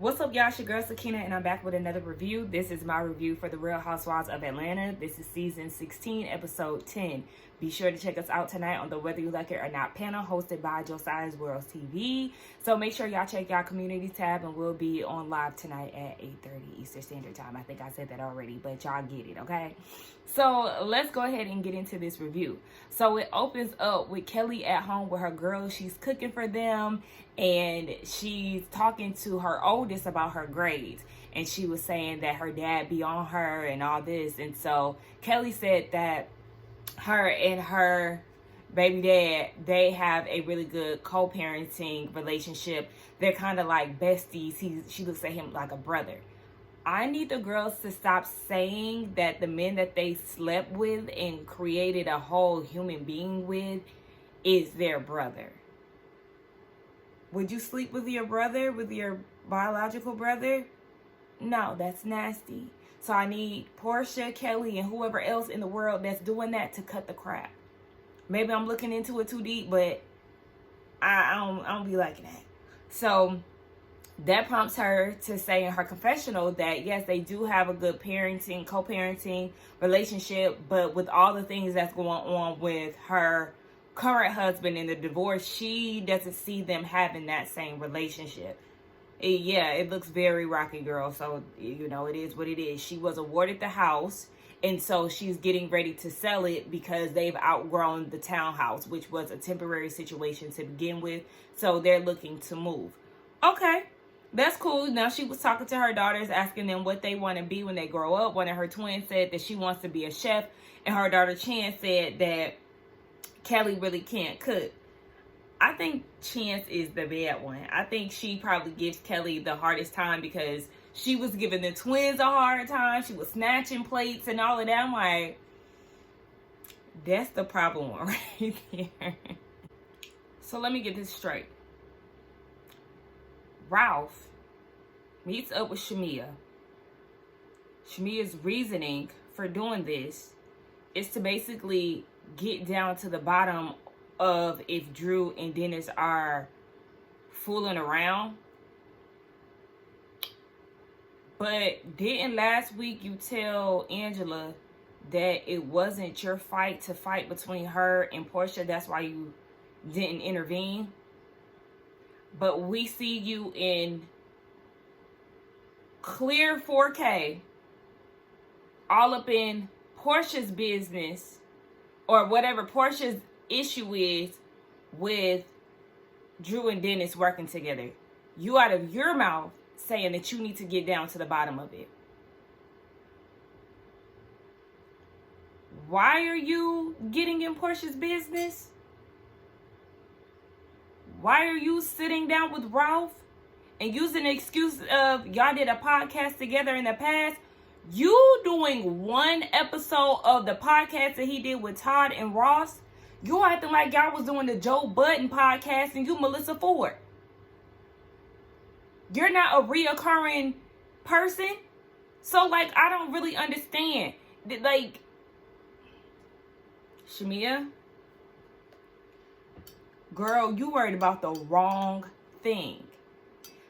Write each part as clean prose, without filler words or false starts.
What's up, y'all? It's your girl Sakina, and I'm back with another review. This is my review for the Real Housewives of Atlanta. This is season 16, episode 10. Be sure to check us out tonight on the Whether You Like It or Not panel, hosted by Josiah's World TV. So make sure y'all check y'all community tab, and we'll be on live tonight at 8:30 Eastern Standard Time. I think I said that already, but y'all get it, okay? So let's go ahead and get into this review. So it opens up with Kelly at home with her girls. She's cooking for them, and she's talking to her oldest about her grades. And she was saying that her dad be on her and all this. And so Kelly said that her and her baby dad, they have a really good co-parenting relationship. They're kind of like besties. She looks at him like a brother. I need the girls to stop saying that the men that they slept with and created a whole human being with is their brother. Would you sleep with your brother, with your biological brother? No, that's nasty. So I need Porsha, Kelly, and whoever else in the world that's doing that to cut the crap. Maybe I'm looking into it too deep, but I don't be liking that. So that prompts her to say in her confessional that yes, they do have a good parenting, co-parenting relationship, but with all the things that's going on with her current husband and the divorce, she doesn't see them having that same relationship. It looks very rocky, girl. So, you know, it is what it is. She was awarded the house, and so she's getting ready to sell it because they've outgrown the townhouse, which was a temporary situation to begin with. So they're looking to move. Okay, that's cool. Now she was talking to her daughters, asking them what they want to be when they grow up. One of her twins said that she wants to be a chef, and her daughter Chan said that Kelly really can't cook. I think Chance is the bad one. I think she probably gives Kelly the hardest time because she was giving the twins a hard time. She was snatching plates and all of that. I'm like, that's the problem right there. So let me get this straight. Ralph meets up with Shamia. Shamia's reasoning for doing this is to basically get down to the bottom of if Drew and Dennis are fooling around. But didn't last week you tell Angela that it wasn't your fight to fight between her and Porsha? That's why you didn't intervene. But we see you in clear 4K all up in Porsha's business, or whatever Porsha's issue is with Drew and Dennis working together. You out of your mouth saying that you need to get down to the bottom of it. Why are you getting in Porsha's business? Why are you sitting down with Ralph and using the excuse of y'all did a podcast together in the past? You doing one episode of the podcast that he did with Todd and Ross? You acting like y'all was doing the Joe Budden podcast and you Melissa Ford. You're not a reoccurring person. So, like, I don't really understand. Like, Shamia, girl, you worried about the wrong thing.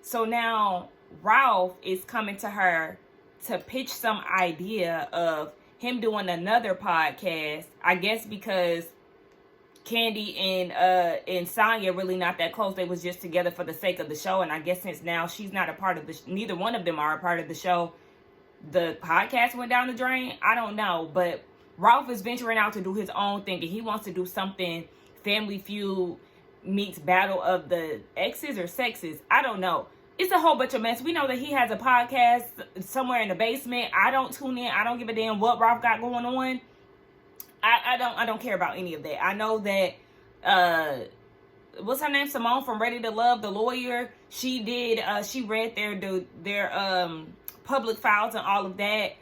So now Ralph is coming to her to pitch some idea of him doing another podcast. I guess because Candy and Sonya really not that close. They was just together for the sake of the show. And I guess since now she's not a part of the neither one of them are a part of the show, the podcast went down the drain. I don't know. But Ralph is venturing out to do his own thing, and he wants to do something Family Feud meets Battle of the Exes or Sexes. I don't know. It's a whole bunch of mess. We know that he has a podcast somewhere in the basement. I don't tune in. I don't give a damn what Ralph got going on. I don't care about any of that. I know that what's her name? Simone from Ready to Love, the lawyer. She did she read their public files and all of that.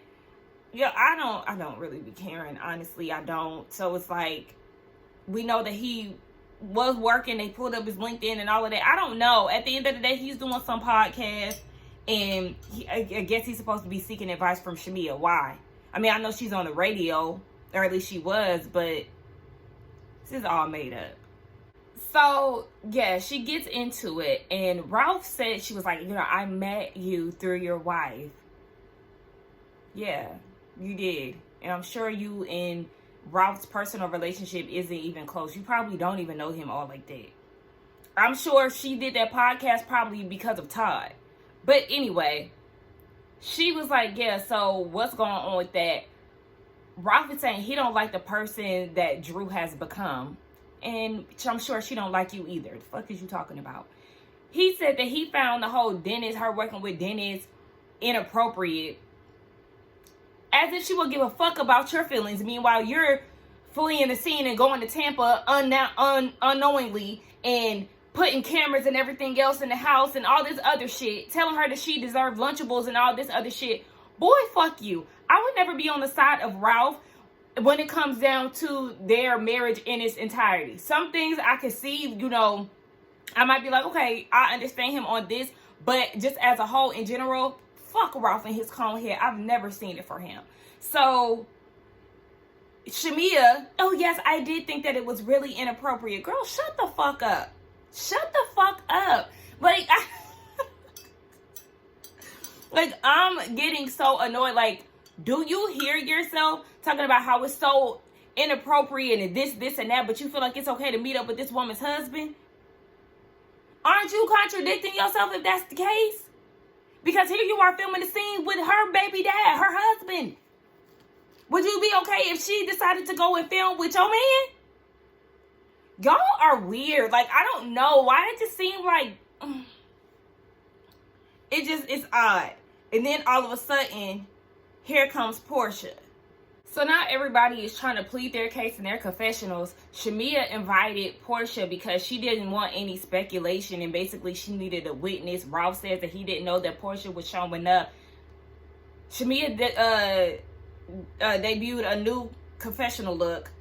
Yeah, I don't really be caring, honestly. I don't. So it's like, we know that he was working. They pulled up his LinkedIn and all of that. I don't know. At the end of the day, he's doing some podcast, and I guess he's supposed to be seeking advice from Shamia. Why? I mean, I know she's on the radio, or at least she was, but this is all made up. So, yeah, she gets into it. And Ralph said, she was like, I met you through your wife. Yeah, you did. And I'm sure you and Ralph's personal relationship isn't even close. You probably don't even know him all like that. I'm sure she did that podcast probably because of Todd. But anyway, she was like, yeah, so what's going on with that? Ralph is saying he don't like the person that Drew has become. And I'm sure she don't like you either. The fuck is you talking about? He said that he found the whole her working with Dennis, inappropriate. As if she would give a fuck about your feelings. Meanwhile, you're fleeing the scene and going to Tampa unknowingly and putting cameras and everything else in the house and all this other shit. Telling her that she deserved Lunchables and all this other shit. Boy, fuck you. I would never be on the side of Ralph when it comes down to their marriage in its entirety. Some things I can see, I might be like, okay, I understand him on this. But just as a whole, in general, fuck Ralph and his cone head. I've never seen it for him. So, Shamia, oh yes, I did think that it was really inappropriate. Girl, shut the fuck up. Shut the fuck up. Like, I'm getting so annoyed. Like, do you hear yourself talking about how it's so inappropriate and this and that, but you feel like it's okay to meet up with this woman's husband? Aren't you contradicting yourself if that's the case? Because here you are filming the scene with her baby dad, her husband. Would you be okay if she decided to go and film with your man? Y'all are weird. Like, I don't know. Why it just seem like... it's odd. And then all of a sudden, here comes Porsha. So now everybody is trying to plead their case in their confessionals. Shamia invited Porsha because she didn't want any speculation and basically she needed a witness. Ralph says that he didn't know that Porsha was showing up. Shamia debuted a new confessional look.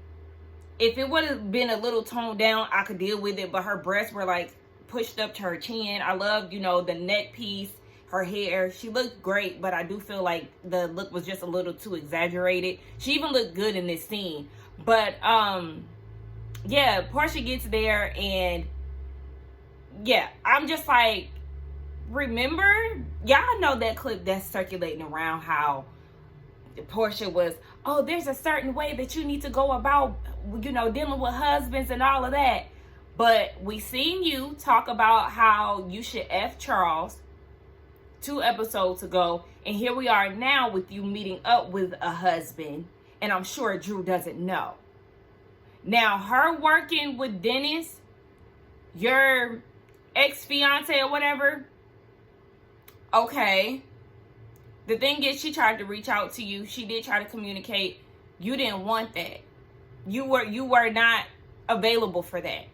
If it would have been a little toned down, I could deal with it, but her breasts were like pushed up to her chin. I love, the neck piece. Her hair, she looked great, but I do feel like the look was just a little too exaggerated. She even looked good in this scene. But, yeah, Porsha gets there and, yeah, I'm just like, remember? Y'all know that clip that's circulating around how Porsha was, oh, there's a certain way that you need to go about, dealing with husbands and all of that. But we seen you talk about how you should F Charles 2 episodes ago, and here we are now with you meeting up with a husband, and I'm sure Drew doesn't know. Now, her working with Dennis, your ex-fiance or whatever, okay. The thing is, she tried to reach out to you. She did try to communicate. You didn't want that. You were not available for that.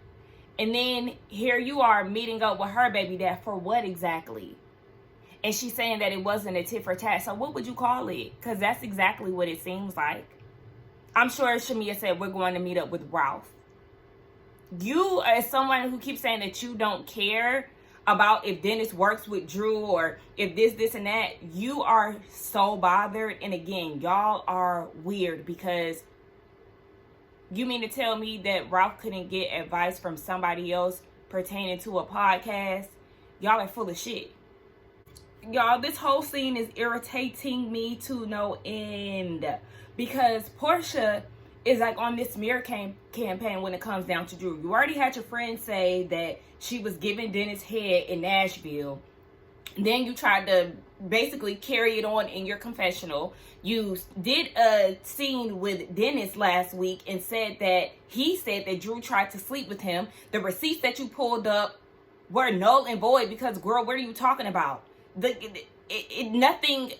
And then here you are meeting up with her baby dad for what exactly? And she's saying that it wasn't a tit for tat. So what would you call it? Because that's exactly what it seems like. I'm sure Shamia said we're going to meet up with Ralph. You, as someone who keeps saying that you don't care about if Dennis works with Drew or if this, and that, you are so bothered. And again, y'all are weird because you mean to tell me that Ralph couldn't get advice from somebody else pertaining to a podcast? Y'all are full of shit. Y'all, this whole scene is irritating me to no end because Porsha is like on this smear campaign when it comes down to Drew. You already had your friend say that she was giving Dennis head in Nashville. Then you tried to basically carry it on in your confessional. You did a scene with Dennis last week and said that he said that Drew tried to sleep with him. The receipts that you pulled up were null and void because, girl, what are you talking about? Nothing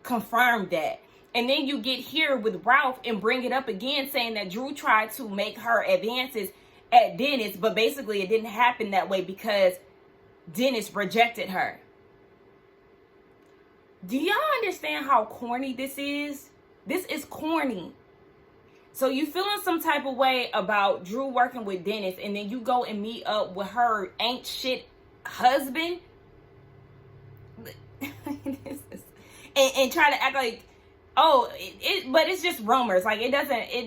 confirmed that. And then you get here with Ralph and bring it up again saying that Drew tried to make her advances at Dennis, but basically it didn't happen that way because Dennis rejected her. Do y'all understand how corny this is? This is corny. So you feeling some type of way about Drew working with Dennis and then you go and meet up with her ain't shit husband? and try to act like, oh, but it's just rumors. Like it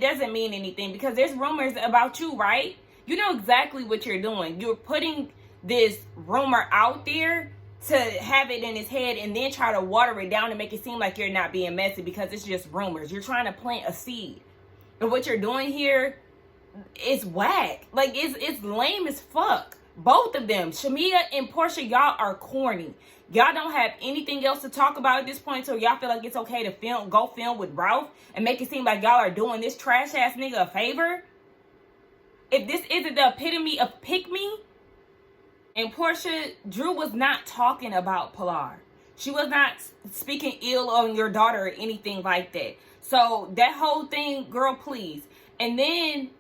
doesn't mean anything because there's rumors about you, right? You know exactly what you're doing. You're putting this rumor out there to have it in his head and then try to water it down and make it seem like you're not being messy because it's just rumors. You're trying to plant a seed. And what you're doing here is whack. Like, it's lame as fuck. Both of them, Shamia and Porsha, y'all are corny. Y'all don't have anything else to talk about at this point, so y'all feel like it's okay to go film with Ralph and make it seem like y'all are doing this trash ass nigga a favor. If this isn't the epitome of pick me, and Porsha, Drew was not talking about Pilar. She was not speaking ill on your daughter or anything like that. So that whole thing, girl, please. And then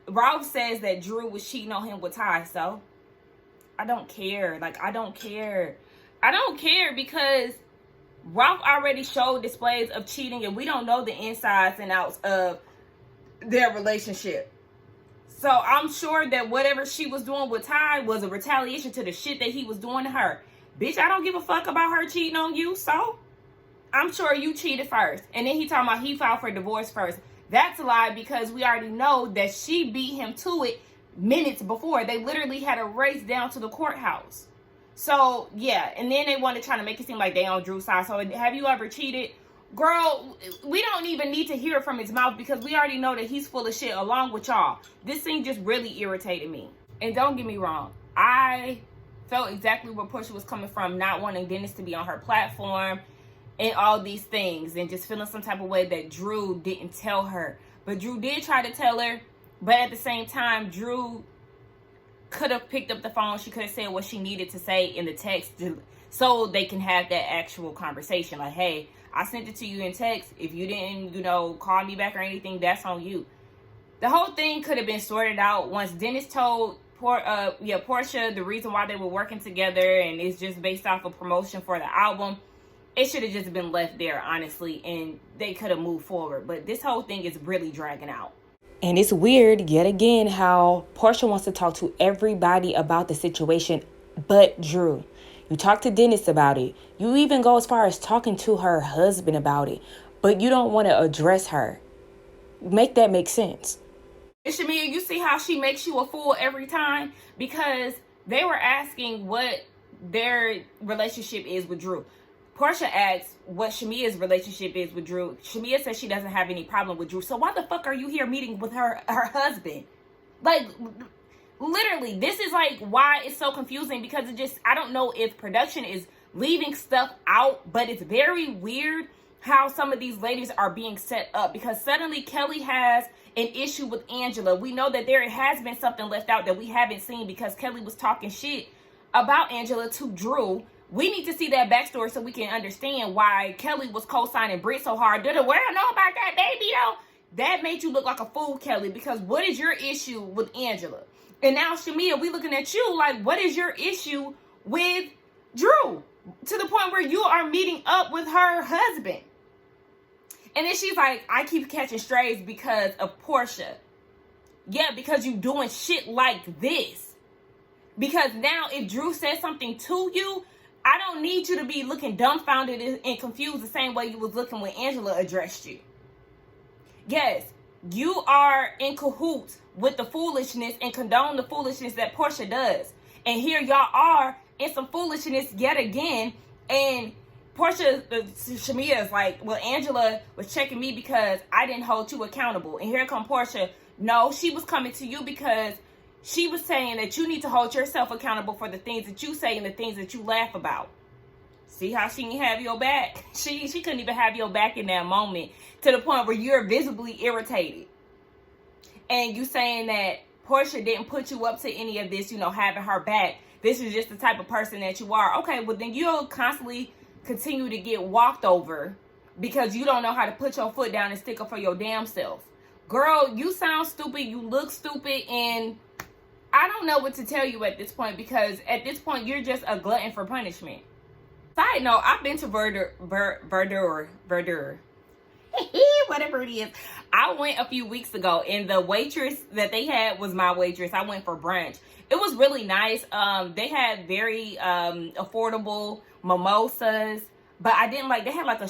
Ralph says that Drew was cheating on him with Ty. So I don't care. Like, I don't care. I don't care because Ralph already showed displays of cheating and we don't know the insides and outs of their relationship. So I'm sure that whatever she was doing with Ty was a retaliation to the shit that he was doing to her. Bitch, I don't give a fuck about her cheating on you, so I'm sure you cheated first. And then he talking about he filed for divorce first. That's a lie because we already know that she beat him to it minutes before. They literally had a race down to the courthouse. So, yeah. And then they want to try to make it seem like they on Drew's side. So, have you ever cheated? Girl, we don't even need to hear it from his mouth because we already know that he's full of shit along with y'all. This thing just really irritated me. And don't get me wrong. I felt exactly where Porsha was coming from, not wanting Dennis to be on her platform and all these things, and just feeling some type of way that Drew didn't tell her. But Drew did try to tell her, but at the same time, Drew could have picked up the phone. She could have said what she needed to say in the text so they can have that actual conversation. Like, hey, I sent it to you in text. If you didn't, call me back or anything, that's on you. The whole thing could have been sorted out once Dennis told Porsha the reason why they were working together, and it's just based off of promotion for the album. It should have just been left there, honestly, and they could have moved forward. But this whole thing is really dragging out. And it's weird, yet again, how Porsha wants to talk to everybody about the situation but Drew. You talk to Dennis about it. You even go as far as talking to her husband about it. But you don't want to address her. Make that make sense. Shamia, you see how she makes you a fool every time? Because they were asking what their relationship is with Drew. Porsha asks what Shamia's relationship is with Drew. Shamia says she doesn't have any problem with Drew. So why the fuck are you here meeting with her husband? Like, literally, this is like why it's so confusing, because I don't know if production is leaving stuff out, but it's very weird how some of these ladies are being set up, because suddenly Kelly has an issue with Angela. We know that there has been something left out that we haven't seen because Kelly was talking shit about Angela to Drew. We need to see that backstory so we can understand why Kelly was co-signing Brit so hard. Did the world know about that baby though? That made you look like a fool, Kelly, because what is your issue with Angela? And now, Shamia, we looking at you like, what is your issue with Drew? To the point where you are meeting up with her husband. And then she's like, I keep catching strays because of Porsha. Yeah, because you doing shit like this. Because now if Drew says something to you, I don't need you to be looking dumbfounded and confused the same way you was looking when Angela addressed you. Yes, you are in cahoots with the foolishness and condone the foolishness that Porsha does. And here y'all are in some foolishness yet again. And Shamia is like, well, Angela was checking me because I didn't hold you accountable. And here come Porsha. No, she was coming to you because she was saying that you need to hold yourself accountable for the things that you say and the things that you laugh about. See how she didn't have your back? She couldn't even have your back in that moment, to the point where you're visibly irritated. And you saying that Porsha didn't put you up to any of this, having her back. This is just the type of person that you are. Okay, well then you'll constantly continue to get walked over because you don't know how to put your foot down and stick up for your damn self. Girl, you sound stupid, you look stupid, and I don't know what to tell you at this point, because at this point you're just a glutton for punishment. Side note, I've been to Verdure, whatever it is. I went a few weeks ago, and the waitress that they had was my waitress. I went for brunch. It was really nice. They had very affordable mimosas, but I didn't like, they had like a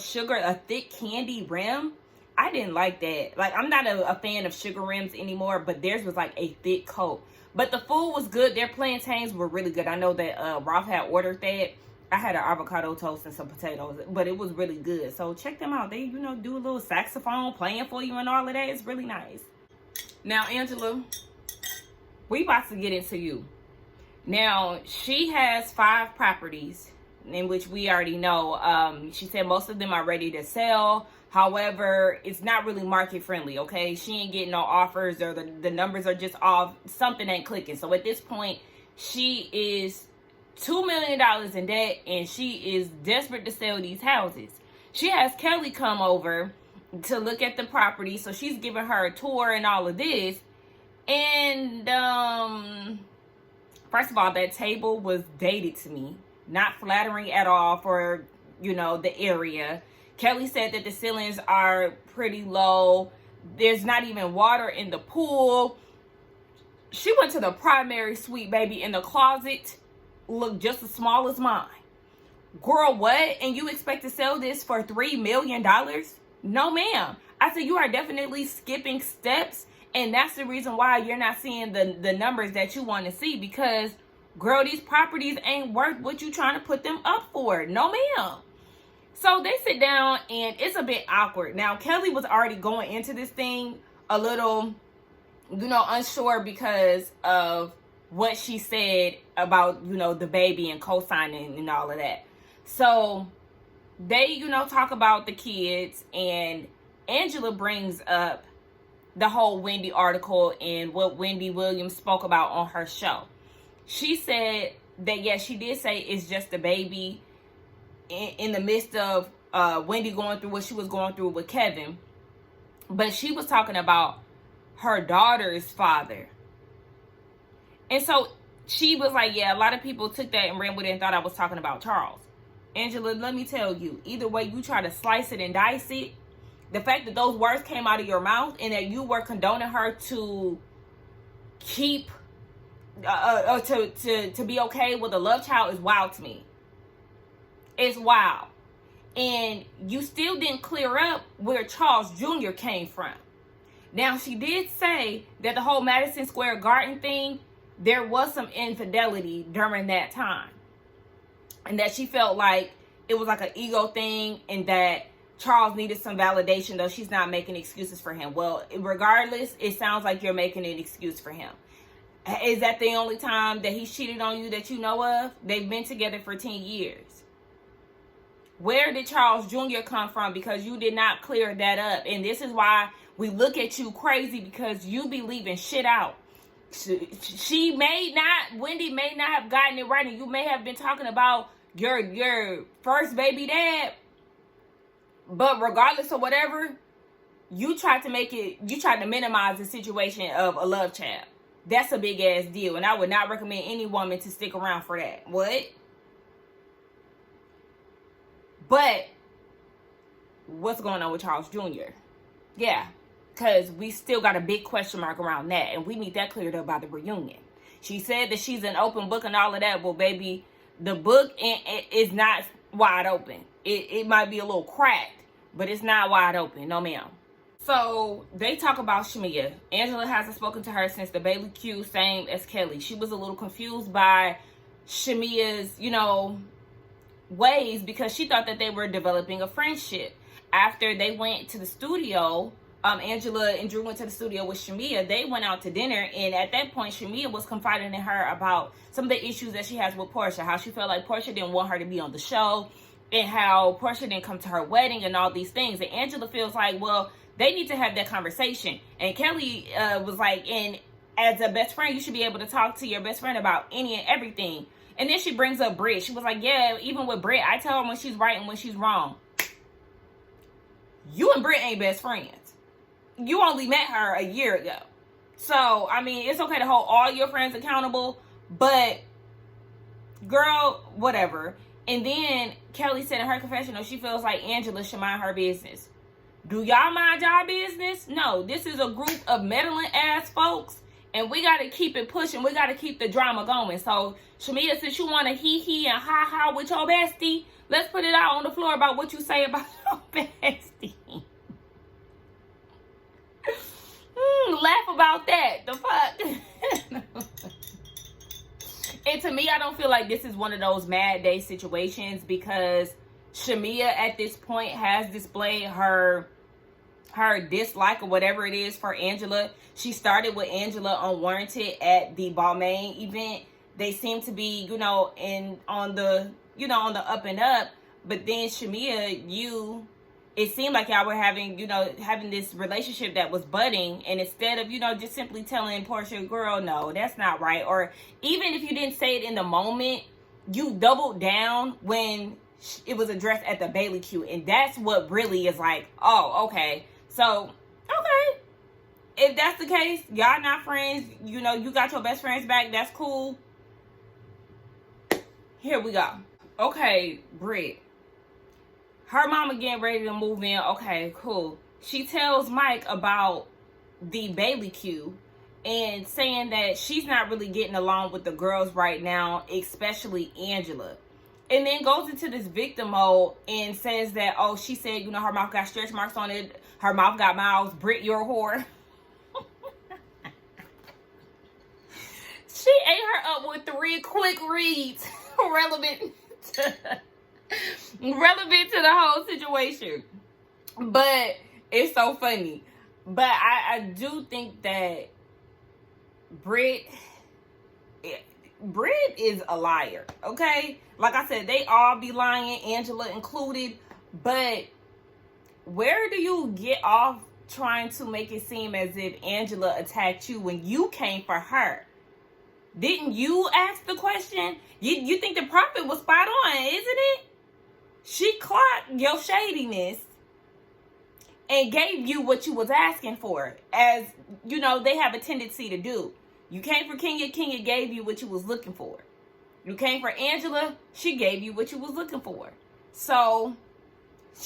thick candy rim, I didn't like that. Like, I'm not a fan of sugar rims anymore, but theirs was like a thick coat. But the food was good. Their plantains were really good. I know that Ralph had ordered that. I had an avocado toast and some potatoes, but it was really good. So check them out. They, you know, do a little saxophone playing for you and all of that. It's really nice. Now, Angela, we about to get into you. Now, she has 5 properties, in which we already know. She said most of them are ready to sell. However, it's not really market friendly, okay? She ain't getting no offers, or the numbers are just off. Something ain't clicking. So at this point, she is $2 million in debt, and she is desperate to sell these houses. She has Kelly come over to look at the property, so she's giving her a tour and all of this. And first of all, that table was dated to me. Not flattering at all for, you know, the area. Kelly said that the ceilings are pretty low. There's not even water in the pool. She went to the primary suite, baby, in the closet. Looked just as small as mine. Girl, what? And you expect to sell this for $3 million? No, ma'am. I said, you are definitely skipping steps. And that's the reason why you're not seeing the numbers that you want to see. Because, girl, these properties ain't worth what you trying to put them up for. No, ma'am. So they sit down, and it's a bit awkward. Now, Kelly was already going into this thing a little, you know, unsure because of what she said about, you know, the baby and co-signing and all of that. So they, you know, talk about the kids, and Angela brings up the whole Wendy article and what Wendy Williams spoke about on her show. She said that, yes, she did say it's just a baby in the midst of Wendy going through what she was going through with Kevin. But she was talking about her daughter's father. And so she was like, yeah, a lot of people took that and ran with it and thought I was talking about Charles. Angela, let me tell you, either way you try to slice it and dice it, the fact that those words came out of your mouth and that you were condoning her to keep, to be okay with a love child is wild to me. It's wild. And you still didn't clear up where Charles Jr. came from. Now, she did say that the whole Madison Square Garden thing, there was some infidelity during that time. And that she felt like it was like an ego thing, and that Charles needed some validation, though she's not making excuses for him. Well, regardless, it sounds like you're making an excuse for him. Is that the only time that he's cheated on you that you know of? They've been together for 10 years. Where did Charles Jr. come from? Because you did not clear that up. And this is why we look at you crazy, because you be leaving shit out. Wendy may not have gotten it right, and you may have been talking about your first baby dad. But regardless of whatever, you tried to minimize the situation of a love child. That's a big ass deal. And I would not recommend any woman to stick around for that. What? But what's going on with Charles Jr.? Yeah, because we still got a big question mark around that, and we need that cleared up by the reunion. She said that she's an open book and all of that. Well, baby, the book is not wide open. It might be a little cracked, but it's not wide open. No, ma'am. So they talk about Shamia. Angela hasn't spoken to her since the Bailey Q, same as Kelly. She was a little confused by Shamia's, you know, ways, because she thought that they were developing a friendship. After they went to the studio, Angela and Drew went to the studio with Shamia. They went out to dinner, and at that point, Shamia was confiding in her about some of the issues that she has with Porsha, how she felt like Porsha didn't want her to be on the show, and how Porsha didn't come to her wedding, and all these things. And Angela feels like, well, they need to have that conversation. And Kelly was like, and as a best friend, you should be able to talk to your best friend about any and everything. And then she brings up Brit. She was like, yeah, even with Brit, I tell her when she's right and when she's wrong. You and Brit ain't best friends. You only met her a year ago. So, I mean, it's okay to hold all your friends accountable, but girl, whatever. And then Kelly said in her confessional, she feels like Angela should mind her business. Do y'all mind y'all business? No, this is a group of meddling ass folks, and we got to keep it pushing. We got to keep the drama going. So, Shamia, since you want to hee and ha with your bestie, let's put it out on the floor about what you say about your bestie. about that. The fuck? And to me, I don't feel like this is one of those mad day situations, because Shamia at this point has displayed her dislike or whatever it is for Angela. She started with Angela Unwarranted at the Balmain event. They seem to be, on the up and up. But then Shamia, it seemed like y'all were having this relationship that was budding, and instead of, just simply telling Porsha, girl, no, that's not right. Or even if you didn't say it in the moment, you doubled down when it was addressed at the Bailey Q. And that's what really is like, oh, okay. So, okay. If that's the case, y'all not friends, you got your best friends back, that's cool. Here we go. Okay, Brit. Her mama getting ready to move in. Okay, cool. She tells Mike about the Bailey Q and saying that she's not really getting along with the girls right now, especially Angela. And then goes into this victim mode and says that, oh, she said, her mouth got stretch marks on it. Her mouth got mouths. Brit, you're a whore. She ate her up with 3 quick reads relevant to the whole situation. But it's so funny. But I do think that Brit is a liar, okay? Like I said, they all be lying, Angela included. But where do you get off trying to make it seem as if Angela attacked you when you came for her? Didn't you ask the question? You think the prophet was spot on, isn't it? She clocked your shadiness and gave you what you was asking for. As, they have a tendency to do. You came for Kenya, Kenya gave you what you was looking for. You came for Angela, she gave you what you was looking for. So,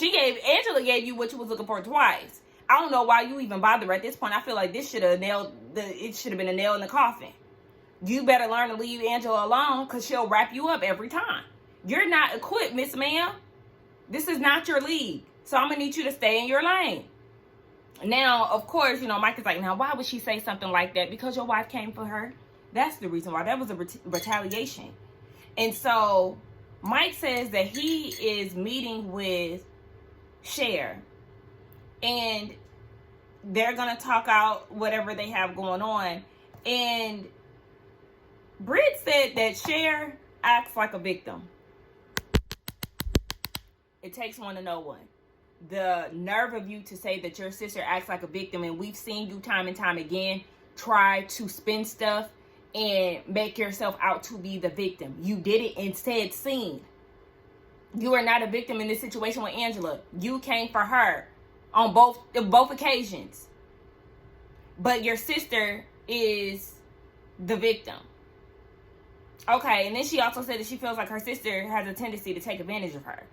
Angela gave you what you was looking for twice. I don't know why you even bother at this point. I feel like this should have been a nail in the coffin. You better learn to leave Angela alone, because she'll wrap you up every time. You're not equipped, Miss Ma'am. This is not your league. So I'm going to need you to stay in your lane. Now, of course, Mike is like, now, why would she say something like that? Because your wife came for her. That's the reason why. That was a retaliation. And so Mike says that he is meeting with Cher. And they're going to talk out whatever they have going on. And Brit said that Cher acts like a victim. It takes one to know one. The nerve of you to say that your sister acts like a victim, and we've seen you time and time again try to spin stuff and make yourself out to be the victim. You did it instead seen. You are not a victim in this situation with Angela. You came for her on both occasions. But your sister is the victim. Okay, and then she also said that she feels like her sister has a tendency to take advantage of her.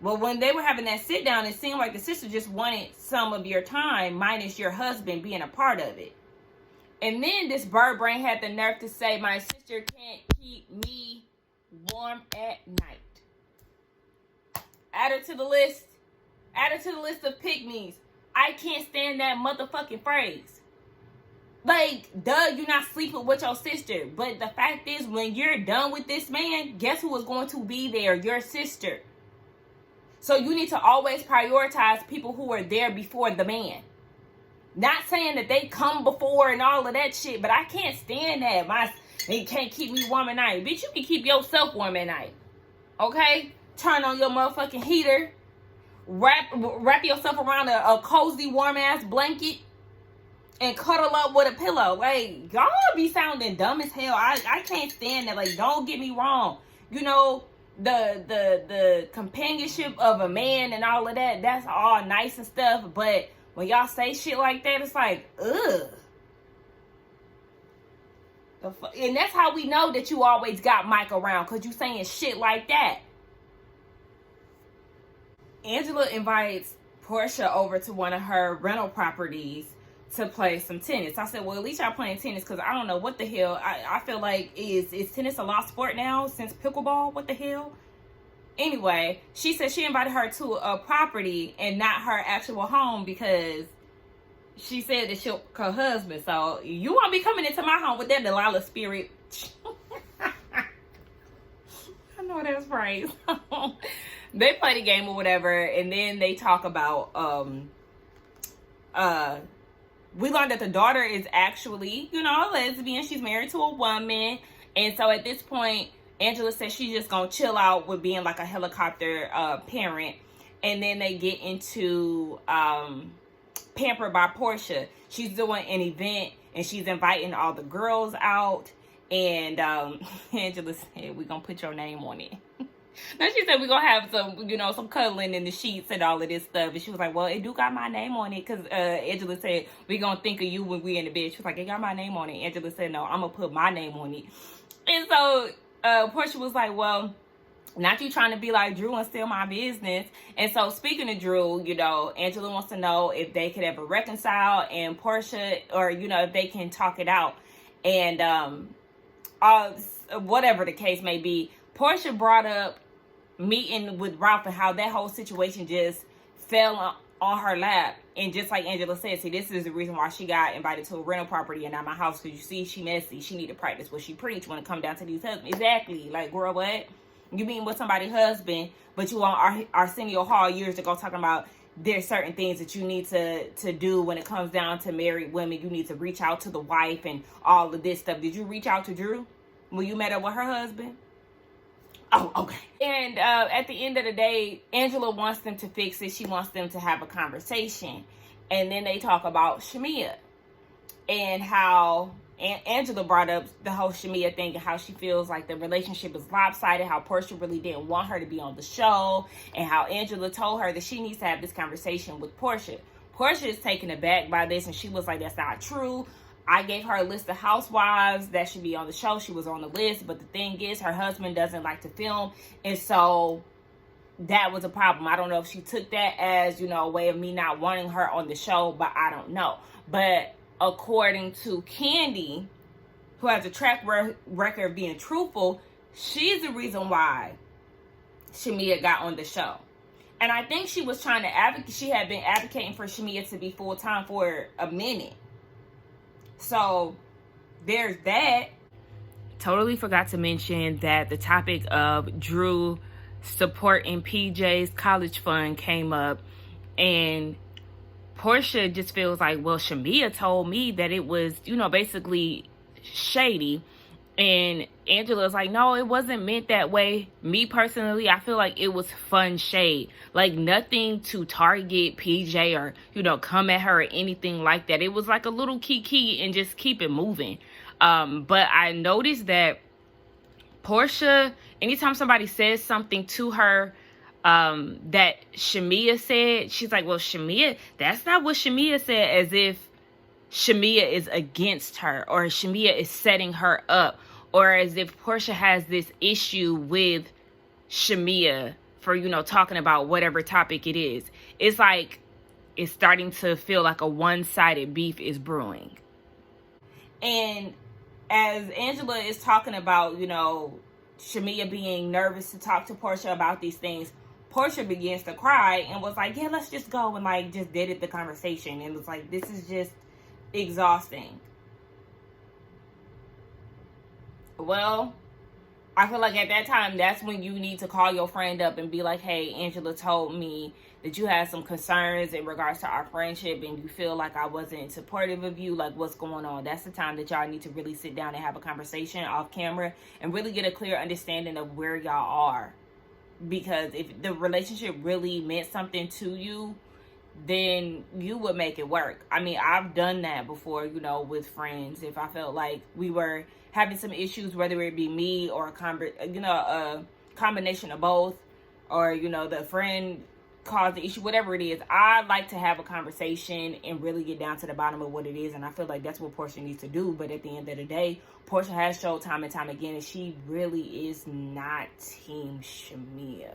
Well, when they were having that sit down, it seemed like the sister just wanted some of your time, minus your husband being a part of it. And then this bird brain had the nerve to say, my sister can't keep me warm at night. Add her to the list. Add her to the list of pick-me's. I can't stand that motherfucking phrase. Like, duh, you're not sleeping with your sister. But the fact is, when you're done with this man, guess who is going to be there? Your sister. So you need to always prioritize people who are there before the man. Not saying that they come before and all of that shit, but I can't stand that. They can't keep me warm at night. Bitch, you can keep yourself warm at night. Okay? Turn on your motherfucking heater. Wrap yourself around a cozy, warm-ass blanket. And cuddle up with a pillow. Like, y'all be sounding dumb as hell. I can't stand that. Like, don't get me wrong. The companionship of a man and all of that, that's all nice and stuff. But when y'all say shit like that, it's like, ugh. And that's how we know that you always got Mike around, because you saying shit like that. Angela invites Porsha over to one of her rental properties to play some tennis. I said, well, at least y'all playing tennis, because I don't know what the hell. I feel like, is tennis a lost sport now since pickleball? What the hell? Anyway, she said she invited her to a property and not her actual home, because she said that she'll her husband. So you won't be coming into my home with that Delilah spirit. I know that's right. They play the game or whatever, and then they talk about we learned that the daughter is actually, you know, a lesbian. She's married to a woman. And so at this point, Angela says she's just gonna chill out with being like a helicopter parent. And then they get into Pampered by Porsha. She's doing an event and she's inviting all the girls out. And Angela said, we're gonna put your name on it. Now she said we're gonna have some, you know, some cuddling in the sheets and all of this stuff. And she was like, well, it do got my name on it. Because Angela said, we're gonna think of you when we in the bed. She was like, it got my name on it. Angela said, no, I'm gonna put my name on it. And so Porsha was like, well, not you trying to be like Drew and steal my business. And so speaking of Drew, you know, Angela wants to know if they could ever reconcile, and Porsha, or, you know, if they can talk it out. And whatever the case may be, Porsha brought up meeting with Ralph and how that whole situation just fell on her lap. And just like Angela said, see, this is the reason why she got invited to a rental property and not my house. Because you see, she messy. She need to practice what she preach when it come down to these husbands. Exactly. Like, girl, what? You mean with somebody's husband, but you on Arsenio Hall years ago talking about there's certain things that you need to do when it comes down to married women. You need to reach out to the wife and all of this stuff. Did you reach out to Drew when you met up with her husband? Oh, okay. And at the end of the day, Angela wants them to fix it. She wants them to have a conversation. And then they talk about Shamia and how Angela brought up the whole Shamia thing and how she feels like the relationship is lopsided, how Porsha really didn't want her to be on the show, and how Angela told her that she needs to have this conversation with Porsha. Porsha is taken aback by this, and she was like, that's not true. I gave her a list of housewives that should be on the show. She was on the list, but the thing is, her husband doesn't like to film, and so that was a problem. I don't know if she took that as, you know, a way of me not wanting her on the show, but I don't know. But according to Candy, who has a track record of being truthful, she's the reason why Shamia got on the show. And I think she was trying to advocate. She had been advocating for Shamia to be full-time for a minute. So there's that. Totally forgot to mention that the topic of Drew supporting PJ's college fund came up, and Porsha just feels like, well, Shamia told me that it was, you know, basically shady. And Angela's like, no, it wasn't meant that way. Me personally, I feel like it was fun shade. Like nothing to target PJ or, you know, come at her or anything like that. It was like a little kiki and just keep it moving. But I noticed that Porsha, anytime somebody says something to her that Shamia said, she's like, well, Shamia, that's not what Shamia said, as if Shamia is against her or Shamia is setting her up, or as if Porsha has this issue with Shamia for, you know, talking about whatever topic it is. It's like it's starting to feel like a one-sided beef is brewing. And as Angela is talking about, you know, Shamia being nervous to talk to Porsha about these things, Porsha begins to cry and was like, yeah, let's just go, and like just deaded the conversation and was like, this is just exhausting. Well, I feel like at that time, that's when you need to call your friend up and be like, hey, Angela told me that you had some concerns in regards to our friendship and you feel like I wasn't supportive of you. Like, what's going on? That's the time that y'all need to really sit down and have a conversation off camera and really get a clear understanding of where y'all are. Because if the relationship really meant something to you, then you would make it work. I mean, I've done that before, you know, with friends. If I felt like we were having some issues, whether it be me or a combination of both, or, you know, the friend caused the issue, whatever it is, I like to have a conversation and really get down to the bottom of what it is. And I feel like that's what Porsha needs to do. But at the end of the day, Porsha has showed time and time again that she really is not Team Shamia.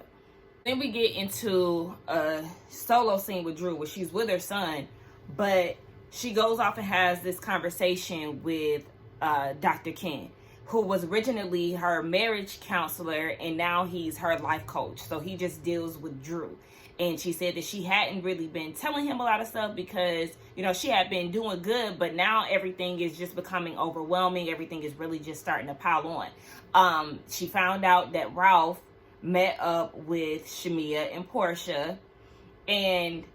Then we get into a solo scene with Drew where she's with her son, but she goes off and has this conversation with Dr. Ken, who was originally her marriage counselor, and now he's her life coach. So he just deals with Drew. And she said that she hadn't really been telling him a lot of stuff because, you know, she had been doing good, but now everything is just becoming overwhelming. Everything is really just starting to pile on. She found out that Ralph met up with Shamia and Porsha, and,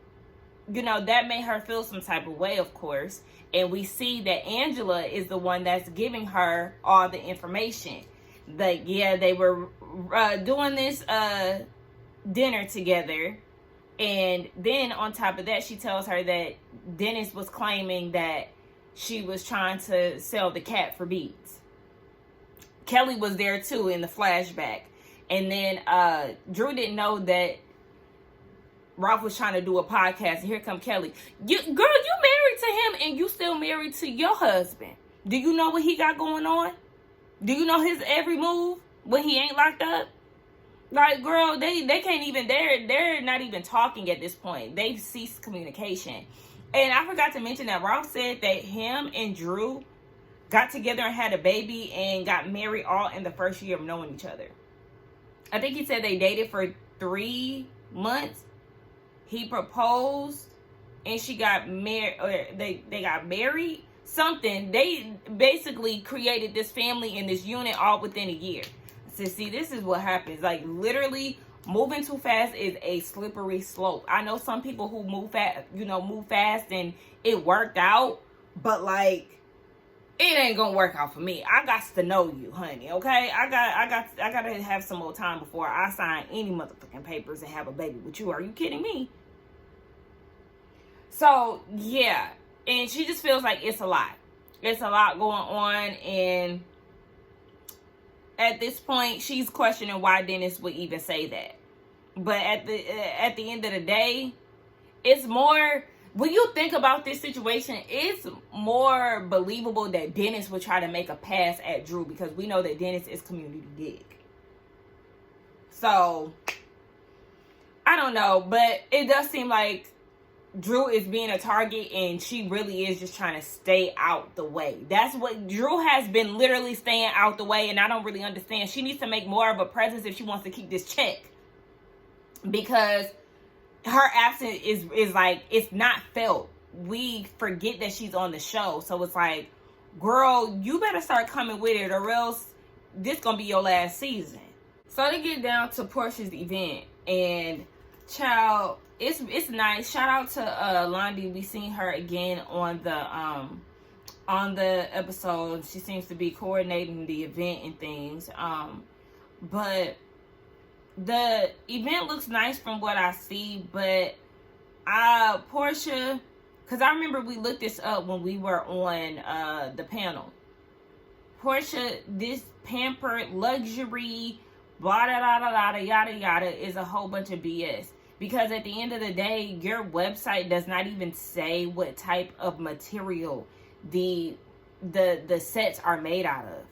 you know, that made her feel some type of way, of course. And we see that Angela is the one that's giving her all the information. Like, yeah, they were doing this dinner together. And then on top of that, she tells her that Dennis was claiming that she was trying to sell the cat for beads. Kelly was there too in the flashback. And then Drew didn't know that Ralph was trying to do a podcast. And here come Kelly. Girl, you married to him and you still married to your husband. Do you know what he got going on? Do you know his every move when he ain't locked up? Like, girl, they can't even, they're not even talking at this point. They've ceased communication. And I forgot to mention that Ralph said that him and Drew got together and had a baby and got married all in the first year of knowing each other. I think he said they dated for 3 months. He proposed and she got married, or they got married. Something. They basically created this family and this unit all within a year. So see, this is what happens. Like, literally, moving too fast is a slippery slope. I know some people who move fast and it worked out, but like, it ain't gonna work out for me. I got to know you, honey. Okay, I gotta have some more time before I sign any motherfucking papers and have a baby with you. Are you kidding me? So yeah, and she just feels like it's a lot. It's a lot going on, and at this point, she's questioning why Dennis would even say that. But at the end of the day, it's more, when you think about this situation, it's more believable that Dennis would try to make a pass at Drew, because we know that Dennis is community dig. So, I don't know, but it does seem like Drew is being a target, and she really is just trying to stay out the way. That's what Drew has been, literally staying out the way, and I don't really understand. She needs to make more of a presence if she wants to keep this check, because her absence is like, it's not felt. We forget that she's on the show, so it's like, girl, you better start coming with it, or else this gonna be your last season. So they get down to Porsha's event, and child, it's nice. Shout out to Londi. We seen her again on the episode. She seems to be coordinating the event and things. But the event looks nice from what I see. But Porsha, because I remember we looked this up when we were on the panel. Porsha, this pampered luxury, blah da da da da yada yada, is a whole bunch of BS. Because at the end of the day, your website does not even say what type of material the sets are made out of.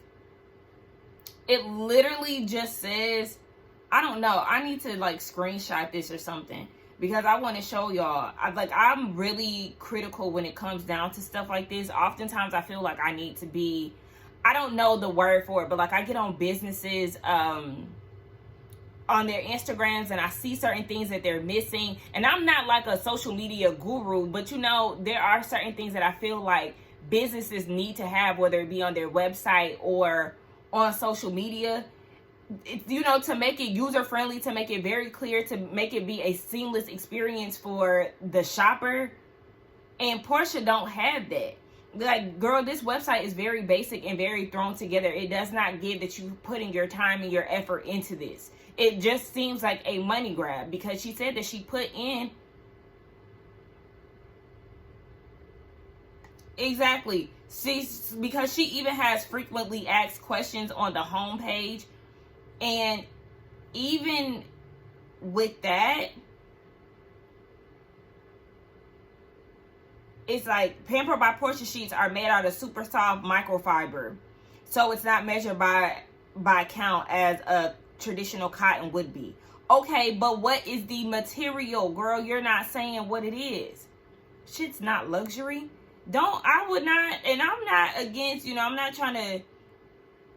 It literally just says, I don't know. I need to like screenshot this or something, because I want to show y'all. I'm really critical when it comes down to stuff like this. Oftentimes I feel like I need to be, I don't know the word for it, but like I get on businesses, on their Instagrams, and I see certain things that they're missing. And I'm not like a social media guru, but you know, there are certain things that I feel like businesses need to have, whether it be on their website or on social media, you know, to make it user friendly, to make it very clear, to make it be a seamless experience for the shopper. And Porsha don't have that. Like, girl, this website is very basic and very thrown together. It does not give that you putting your time and your effort into this. It just seems like a money grab, because she said that she put in, exactly, because she even has frequently asked questions on the homepage. And even with that, it's like, Pampered by Porsha sheets are made out of super soft microfiber, so it's not measured by count as a traditional cotton would be. Okay, but what is the material, girl? You're not saying what it is. Shit's not luxury. I would not, and I'm not against, you know, I'm not trying to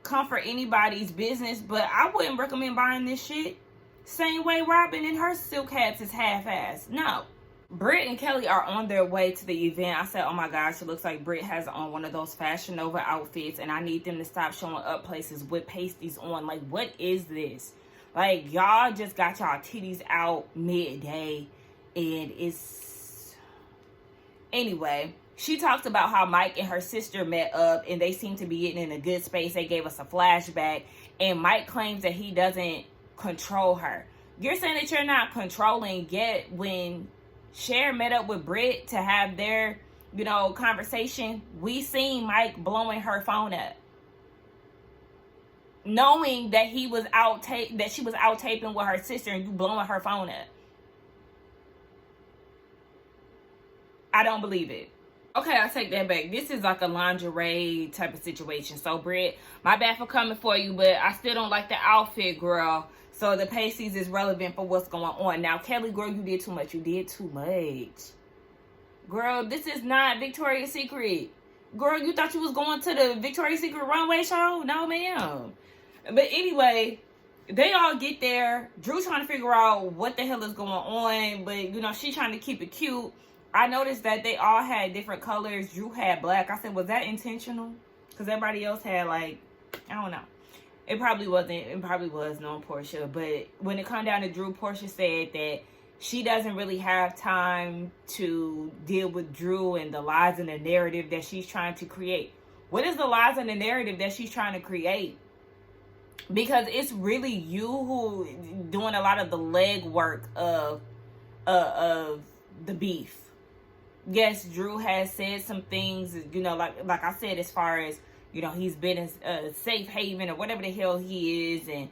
comfort anybody's business, but I wouldn't recommend buying this shit. Same way Robin and her silk hats is half-assed. No. Brit and Kelly are on their way to the event. I said, oh my gosh, it looks like Brit has on one of those Fashion Nova outfits, and I need them to stop showing up places with pasties on. Like, what is this? Like, y'all just got y'all titties out midday, and it's... Anyway, she talked about how Mike and her sister met up, and they seem to be getting in a good space. They gave us a flashback, and Mike claims that he doesn't control her. You're saying that you're not controlling, yet when Cher met up with Brit to have their, conversation, we seen Mike blowing her phone up, knowing that he was that she was out taping with her sister, and you blowing her phone up. I don't believe it. Okay, I take that back. This is like a lingerie type of situation. So, Brit, my bad for coming for you, but I still don't like the outfit, girl. So the pasties is relevant for what's going on. Now, Kelly, girl, you did too much. You did too much. Girl, this is not Victoria's Secret. Girl, you thought you was going to the Victoria's Secret runway show? No, ma'am. But anyway, they all get there. Drew trying to figure out what the hell is going on. But, she trying to keep it cute. I noticed that they all had different colors. Drew had black. I said, was that intentional? Because everybody else had, I don't know. It probably wasn't. It probably was knowing Porsha. But when it come down to Drew, Porsha said that she doesn't really have time to deal with Drew and the lies and the narrative that she's trying to create. What is the lies and the narrative that she's trying to create? Because it's really you who doing a lot of the leg work of the beef. Yes, Drew has said some things, like I said, as far as, he's been a safe haven or whatever the hell he is, and,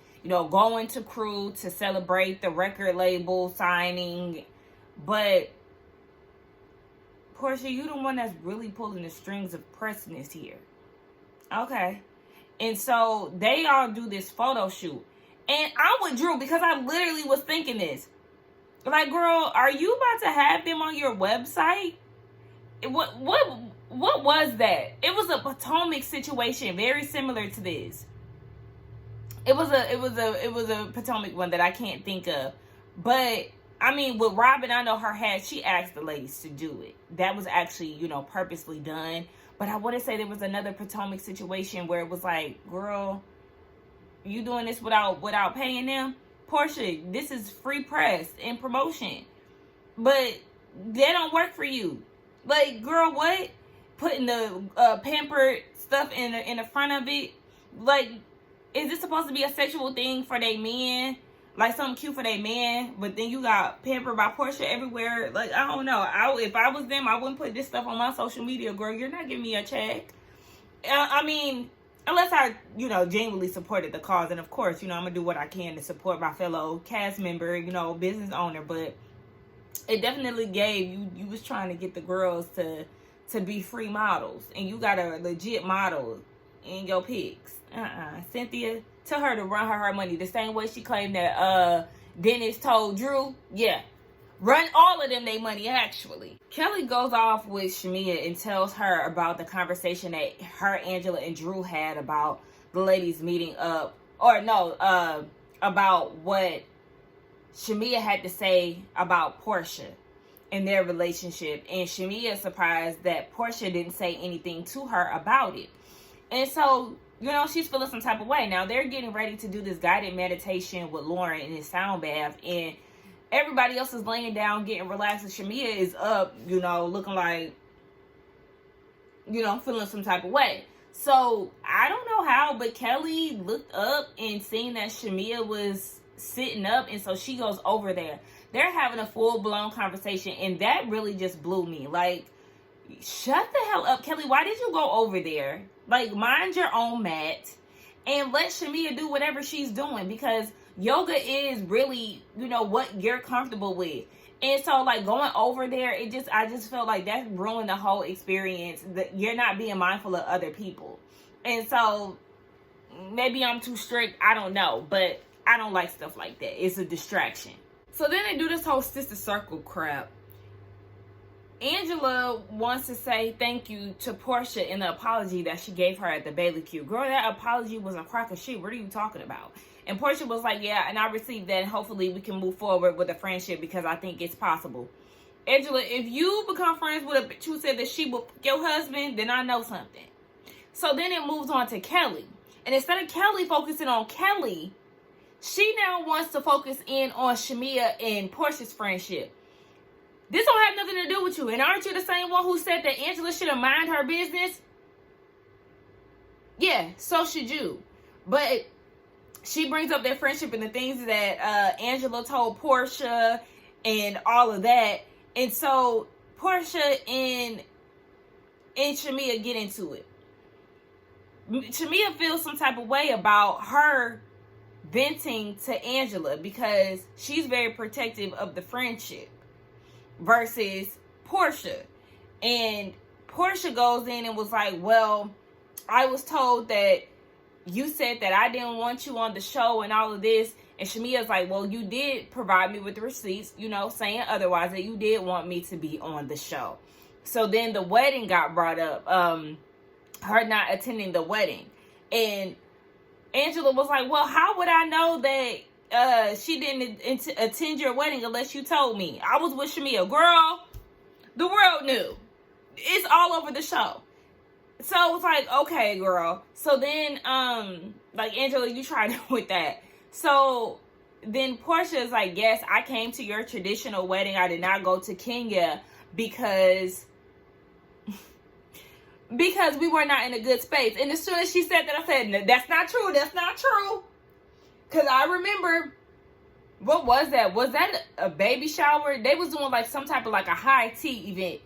going to crew to celebrate the record label signing. But, Porsha, you the one that's really pulling the strings of pressiness here. Okay. And so, they all do this photo shoot. And I'm with Drew because I literally was thinking this. Like, girl, are you about to have them on your website? What was that? It was a Potomac situation, very similar to this. It was a Potomac one that I can't think of. But I mean, with Robin, I know her hat, she asked the ladies to do it. That was actually, purposely done. But I want to say there was another Potomac situation where it was like, girl, you doing this without paying them? Porsha, this is free press and promotion. But they don't work for you. Like, girl, what? Putting the Pampered stuff in the front of it? Like, is this supposed to be a sexual thing for they men? Like, something cute for they men? But then you got Pampered by Porsha everywhere. Like, I don't know. If I was them, I wouldn't put this stuff on my social media, girl. You're not giving me a check. I mean, unless I, genuinely supported the cause. And of course, I'm going to do what I can to support my fellow cast member, business owner. But it definitely gave, you was trying to get the girls to be free models. And you got a legit model in your pics. Cynthia, tell her to run her money. The same way she claimed that Dennis told Drew. Yeah. Run all of them their money, actually. Kelly goes off with Shamia and tells her about the conversation that her, Angela, and Drew had about the ladies meeting up. Or no, about what Shamia had to say about Porsha and their relationship. And Shamia is surprised that Porsha didn't say anything to her about it. And so, she's feeling some type of way. Now, they're getting ready to do this guided meditation with Lauren in his sound bath. And everybody else is laying down, getting relaxed. And Shamia is up, looking like, feeling some type of way. So, I don't know how, but Kelly looked up and seen that Shamia was sitting up. And so she goes over there. They're having a full-blown conversation. And that really just blew me. Like, shut the hell up, Kelly. Why did you go over there? Like, mind your own mat and let Shamia do whatever she's doing, because yoga is really, what you're comfortable with. And so, like, going over there, I just felt like that ruined the whole experience. That you're not being mindful of other people. And so, maybe I'm too strict. I don't know. But I don't like stuff like that. It's a distraction. So then they do this whole sister circle crap. Angela wants to say thank you to Porsha in the apology that she gave her at the Bailey Q. Girl, that apology was a crock of shit. What are you talking about? And Porsha was like, yeah, and I received that, and hopefully we can move forward with a friendship because I think it's possible. Angela, if you become friends with a bitch who said that she will fuck your husband, then I know something. So then it moves on to Kelly. And instead of Kelly focusing on Kelly, she now wants to focus in on Shamia and Porsha's friendship. This don't have nothing to do with you. And aren't you the same one who said that Angela should have mind her business? Yeah, so should you. But she brings up their friendship and the things that Angela told Porsha and all of that. And so Porsha and Shamia get into it. Shamia feels some type of way about her venting to Angela because she's very protective of the friendship versus Porsha. And Porsha goes in and was like, well, I was told that you said that I didn't want you on the show and all of this. And Shamia's like, well, you did provide me with the receipts, you know, saying otherwise, that you did want me to be on the show. So then the wedding got brought up, her not attending the wedding. And Angela was like, well, how would I know that she didn't attend your wedding unless you told me? I was with Shamia. Girl, the world knew. It's all over the show. So it's like, okay, girl. So then, like, Angela, you tried it with that. So then Porsha is like, yes, I came to your traditional wedding. I did not go to Kenya because we were not in a good space. And as soon as she said that, I said, no, that's not true. That's not true. Because I remember, what was that? Was that a baby shower? They was doing like some type of like a high tea event.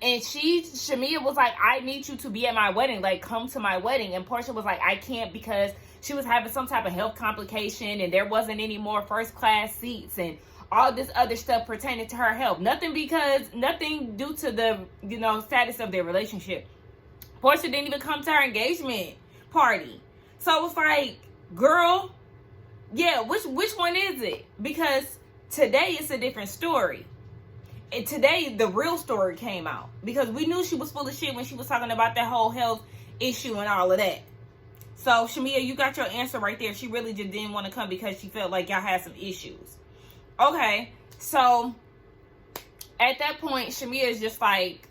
And Shamia was like, I need you to be at my wedding. Like, come to my wedding. And Porsha was like, I can't because she was having some type of health complication and there wasn't any more first class seats and all this other stuff pertaining to her health. Nothing due to the, you know, status of their relationship. Porsha didn't even come to her engagement party. So it's like, girl, yeah, which one is it? Because today it's a different story. And today the real story came out. Because we knew she was full of shit when she was talking about that whole health issue and all of that. So, Shamia, you got your answer right there. She really just didn't want to come because she felt like y'all had some issues. Okay, so at that point, Shamia is just like,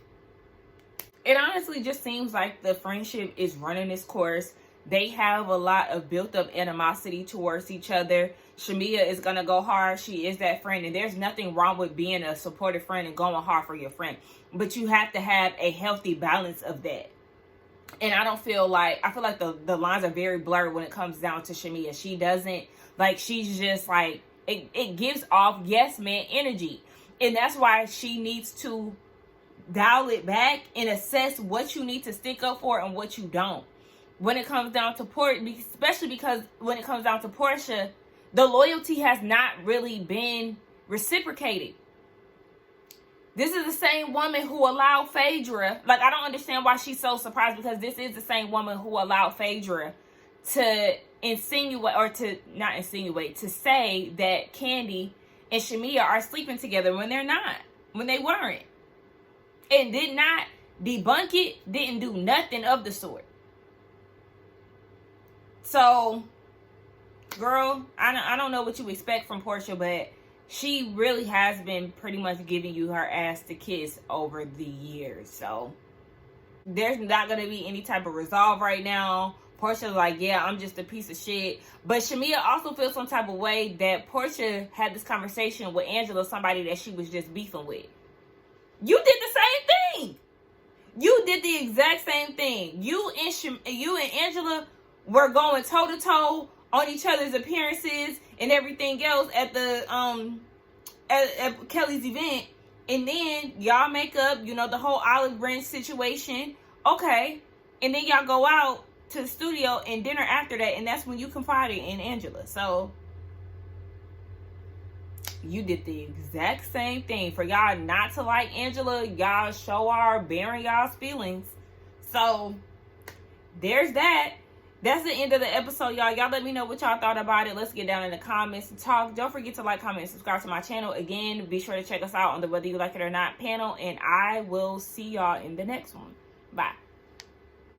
it honestly just seems like the friendship is running its course. They have a lot of built up animosity towards each other. Shamia is going to go hard. She is that friend. And there's nothing wrong with being a supportive friend and going hard for your friend. But you have to have a healthy balance of that. And I feel like the lines are very blurred when it comes down to Shamia. She doesn't, like, she's just like, it gives off yes man energy. And that's why she needs to dial it back and assess what you need to stick up for and what you don't. When it comes down to Porsha, especially because when it comes down to Porsha, the loyalty has not really been reciprocated. This is the same woman who allowed Phaedra, like, I don't understand why she's so surprised, because this is the same woman who allowed Phaedra to insinuate, or to not insinuate, to say that Kandi and Shamia are sleeping together when they're not, when they weren't. And did not debunk it, didn't do nothing of the sort. So, girl, I don't know what you expect from Porsha, but she really has been pretty much giving you her ass to kiss over the years. So, there's not going to be any type of resolve right now. Porsha's like, yeah, I'm just a piece of shit. But Shamia also feels some type of way that Porsha had this conversation with Angela, somebody that she was just beefing with. You did the same thing. You did the exact same thing. You and Angela were going toe-to-toe on each other's appearances and everything else at the at Kelly's event, and then y'all make up, you know, the whole olive branch situation. Okay, and then y'all go out to the studio and dinner after that, and that's when you confided in Angela. So you did the exact same thing. For y'all not to like Angela, y'all show are bearing y'all's feelings. So there's that. That's the end of the episode, y'all. Y'all let me know what y'all thought about it. Let's get down in the comments and talk. Don't forget to like, comment, and subscribe to my channel. Again, be sure to check us out on the Whether You Like It or Not panel. And I will see y'all in the next one. Bye.